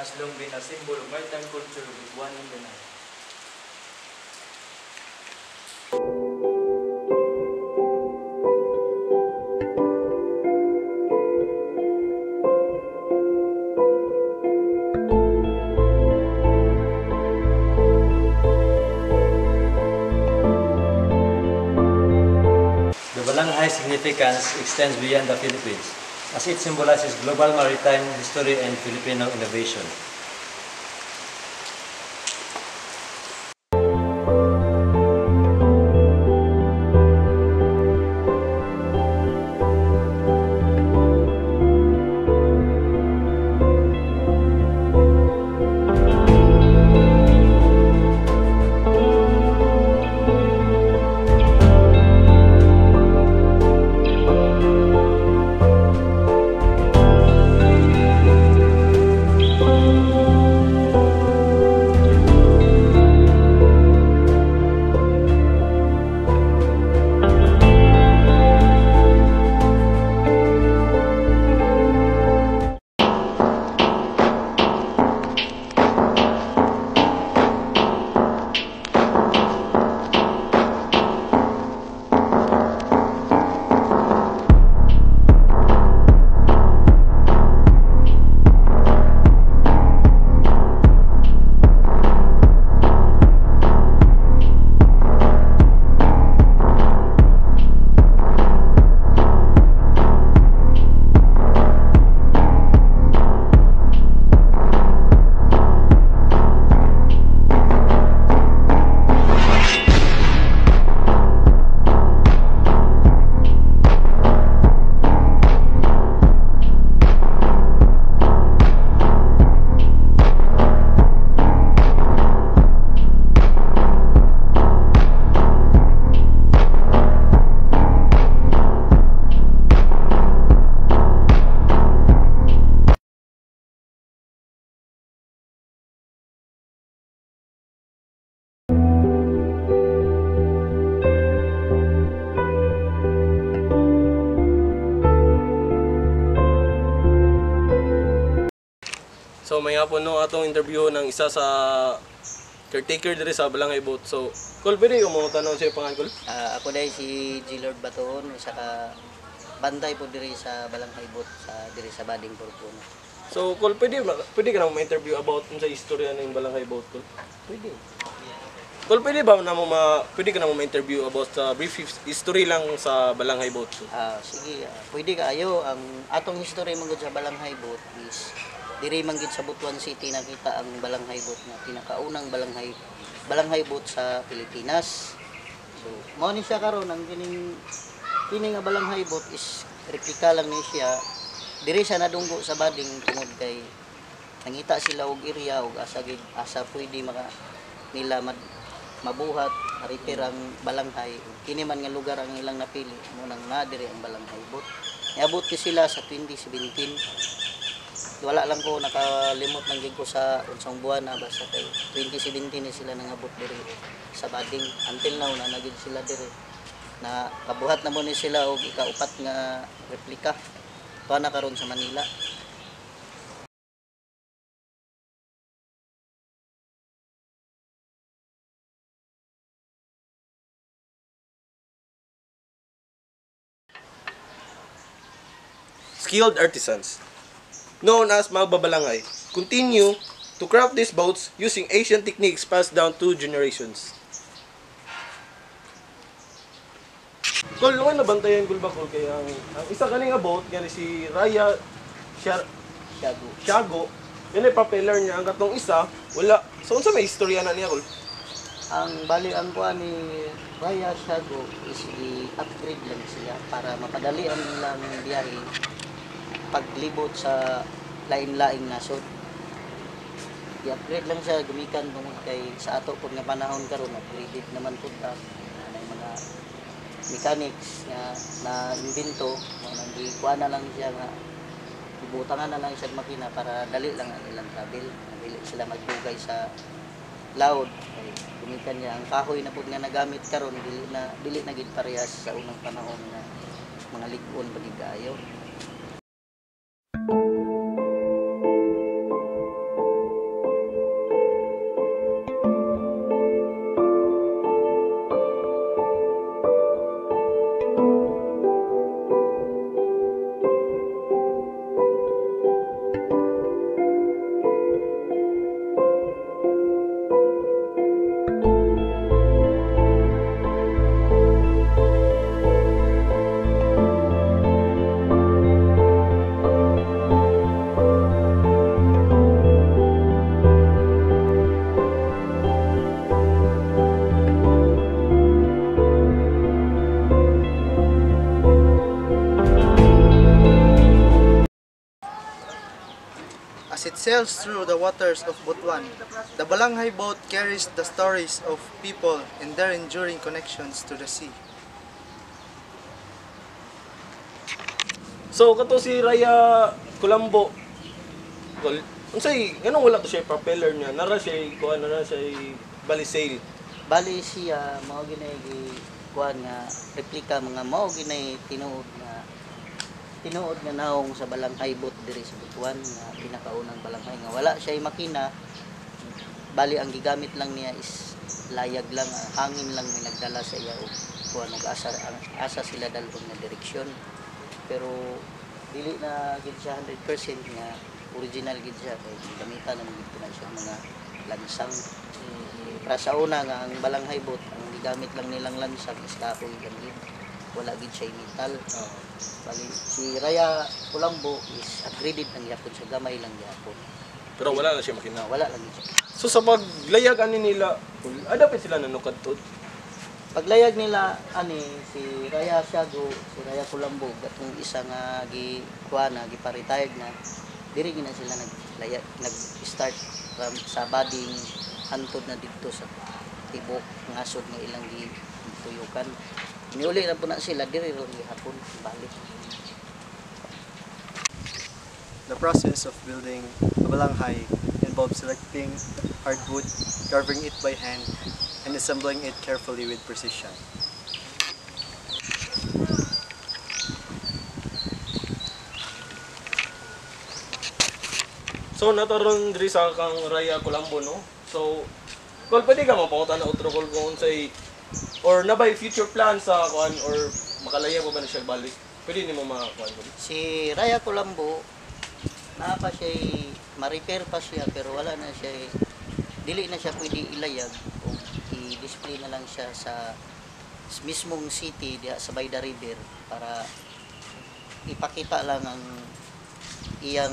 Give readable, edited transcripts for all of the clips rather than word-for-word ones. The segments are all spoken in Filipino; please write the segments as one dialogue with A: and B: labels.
A: has long been a symbol of maritime culture with one in the night. The Balanghay significance extends beyond the Philippines, as it symbolizes global maritime history and Filipino innovation.
B: So may nga po no atong interview ng isa sa caretaker diri sa Balanghay Boat. So, Kol, pwede ko mo tanong sa pangalan, Kol?
C: Ako dahil si G. Lord Batoon, isa ka bantay po diri sa Balanghay Boat sa diri sa Bading Purpuno.
B: So, Kol, pwede ka na ma-interview about sa istorya ng Balanghay Boat, Kol?
C: Pwede.
B: Kol, pwede ka na mo ma-interview about sa brief history lang sa Balanghay Boat?
C: Sige, pwede kayo. Ang atong history mangod sa Balanghay Boat is diri man gid sa Butuan City nakita ang Balanghay Boat na pinakaunang balanghay boat sa Pilipinas. So, mao ni siya karon ang kini nga Balanghay Boat is replika lang ni siya. Diri siya nadunggo sa Bading tungod kay nangita sila og area og asa pwede nila mabuhat repair ang balanghay. Kini man nga lugar ang ilang napili mo nang nadiri ang Balanghay Boat. Niabot ki sila sa 2017. Wala lang ko nakalimot lang gid ko sa unsang buwan na basta kay 2017 ni sila nangabot diri sa Bading. Until now na nagid sila diri na kabuhat na mo ni sila og ikaupat nga replika tuwa na karon sa Manila.
B: Skilled artisans, known as magbabalangay, continue to craft these boats using ancient techniques passed down to generations. Kol, luwan na bantayan Kol ba, Kol, kaya ang isa kaning nga boat, yan si Raya Siago, yan ay propeller niya, ang katong isa, wala. So, unsa may istorya na niya, Kol?
C: Ang bali ang kuan ni Raya Siago is i-upgrade lang siya para mapadali ang ilang biyahe paglibot sa lain-laing nasod. I-upgrade lang siya gumikan tungod kay sa ato pud nga panahon karon upgraded naman pud ta may mga mechanics nga na imbento nang gikuha na lang siya nga ibutangan na lang siya makina para dali lang ang ilang travel, dili sila magdugay sa laod. Kay gumikan niya ang kahoy na pud nga nagamit karon dili na gid parehas sa unang panahon nga mga lig-on pagid kaayo.
D: sails through the waters of Butuan. The Balanghay boat carries the stories of people and their enduring connections to the sea.
B: So kato si Raya Kulambo. Unsay ganun wala to siya propeller niya. Nara siya kuan nara siya balisail.
C: Bali siya mao ginay kuan nga replika mga mao ginay tinuod nga naong sa balanghay boat diri sa Butuan nga pinakaunang balanghay nga wala siya makina. Bali ang gigamit lang niya is layag lang, hangin lang may nagdala sa iya og kuan og asa sila dalhon nga direksyon. Pero dili na gid siya 100% nga original gid siya kay gamitan naman gid na siya mga lansang. Para sa una nga ang balanghay boat ang gigamit lang nilang lansang is kahoy gamit. Wala gid siya metal. Bali si Raya Kulambo is upgraded ng yapon sa gamay lang yapon.
B: Pero wala na siya makina.
C: Wala lang gid siya.
B: So sa paglayag ani nila, ada pa sila nanukad to.
C: Paglayag nila ani si Raya Siago, si Raya Kulambo gatong isa nga kuana gipa-retired na diri gina sila nag-start from sa bading hantod na dito sa tibok ngasod nga ilang gituyukan. Niuli na po na sila diri ro gihapon balik.
D: The process of building a balanghay involves selecting hardwood, carving it by hand, and assembling it carefully with precision.
B: So nataron diri sa kang Raya Kulambo no. So kung pwede ka mapangutan na outro call kung unsay or nabay future plan sa kuan or makalaya mo ba na siya balik? Pwede nimo makakuan ko.
C: Si Raya Kulambo na pa siya ma-repair pa siya pero wala na siya dili na siya pwede ilayag o i-display na lang siya sa mismong city diha sa Bayda River para ipakita lang ang iyang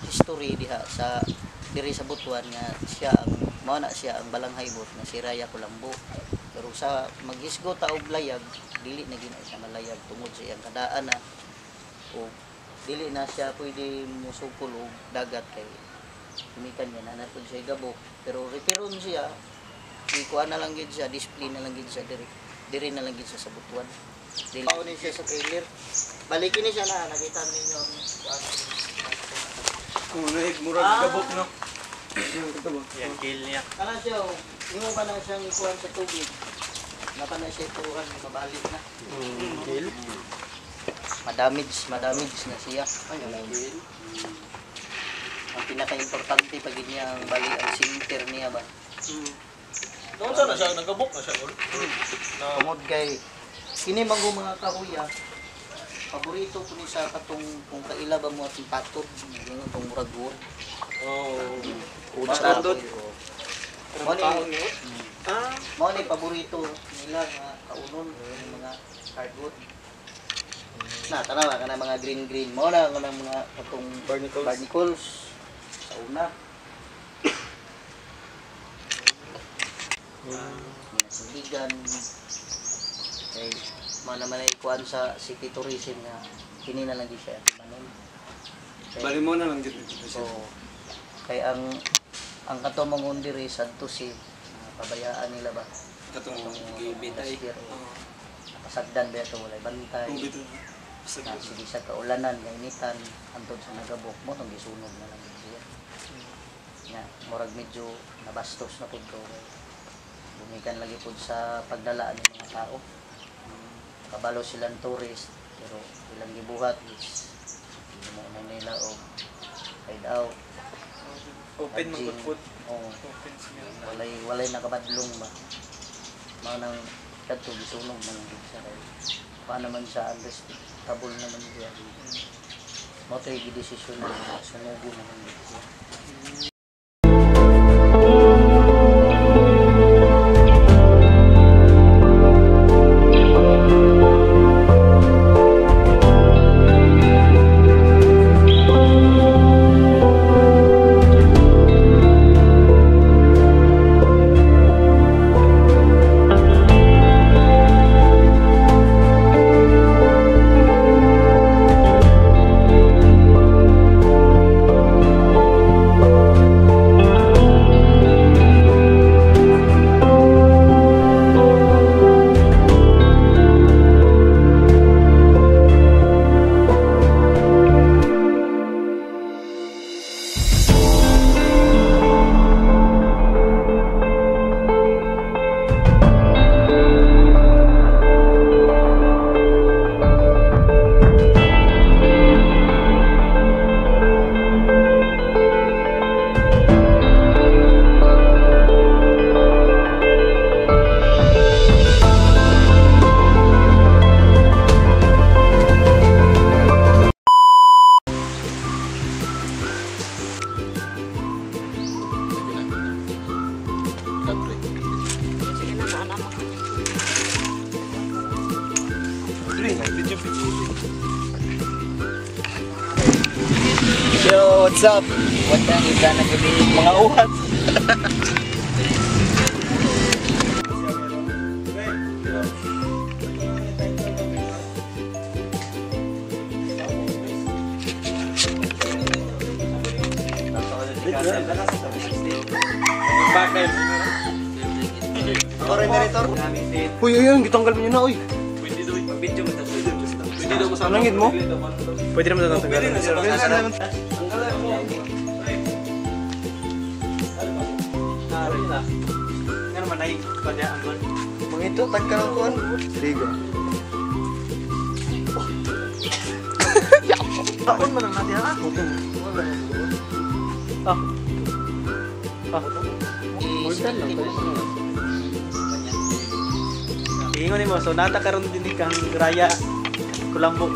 C: history diha sa diri sa Butuan nga siya ang mao na siya ang balanghay boat na si Raya Kulambo. Pero sa maghisgo ta og layag dili na gina siya malayag tungod sa iyang kadaan na o dili na siya pwede musukol og dagat kay kumikan niya na natod siya gabok pero repiron siya ikuha na lang gid siya display na lang gid siya diri na lang gid siya sa Butuan dili paunin siya sa trailer balikin ni siya na nakita ninyo ang
B: Murag gabok no.
A: Yan, kill niya.
C: kana siya imo pa na siyang ikuha sa tubig napa na siya turuan mabalik na
A: Kill.
C: madamage na siya. Ang pinaka-importante pag niya ang bali ang sinter niya ba.
B: Noon sana siya nagabok na siya ul.
C: Tungod kay kini mga kahuya paborito ko ni sa katong kung kaila ba mo atong patod yung tong murag wood.
B: Oh.
C: Sa doon. Mo ni paborito nila nga kaunon yung mga hardwood. Na tanawa ka na mga green mo na ng mga katong barnacles sa una. Sindigan kay man naman ay kuan sa city tourism nga kini na lang di siya manon.
D: Bali mo na lang dito.
C: So kay ang katomong diri sadto si pabayaan nila ba
D: Katong
C: gibitay. Nakasagdan ba ito walay bantay. Sige sa kaulanan, kainitan, antod sa nagabok mo, itong gisunog na lang siya. Nga, murag medyo nabastos na po ito. Bumikan lagi po sa pagdalaan ng mga tao. Kabalo silang tourist, pero ilang gibuhat is mo nila o hide out.
D: Open magput.
C: Oo. Walay nakabadlong ba. Mga nang kadto gisunog na lang siya. Paano naman siya unrespectable naman siya. Mo tayo gidesisyon na sunugo naman siya. what's up? What ang ida na gabi? Mga uhat.
B: Uy, yun, gitanggal mo yun na, uy. Pwede daw masalangin mo? Pwede naman tatanggal.
D: Mga ito, tagkarang kuhan. Rigo. Takon mo lang natin ha?
C: Ingon mo, so nata karon din kang raya Kulambo.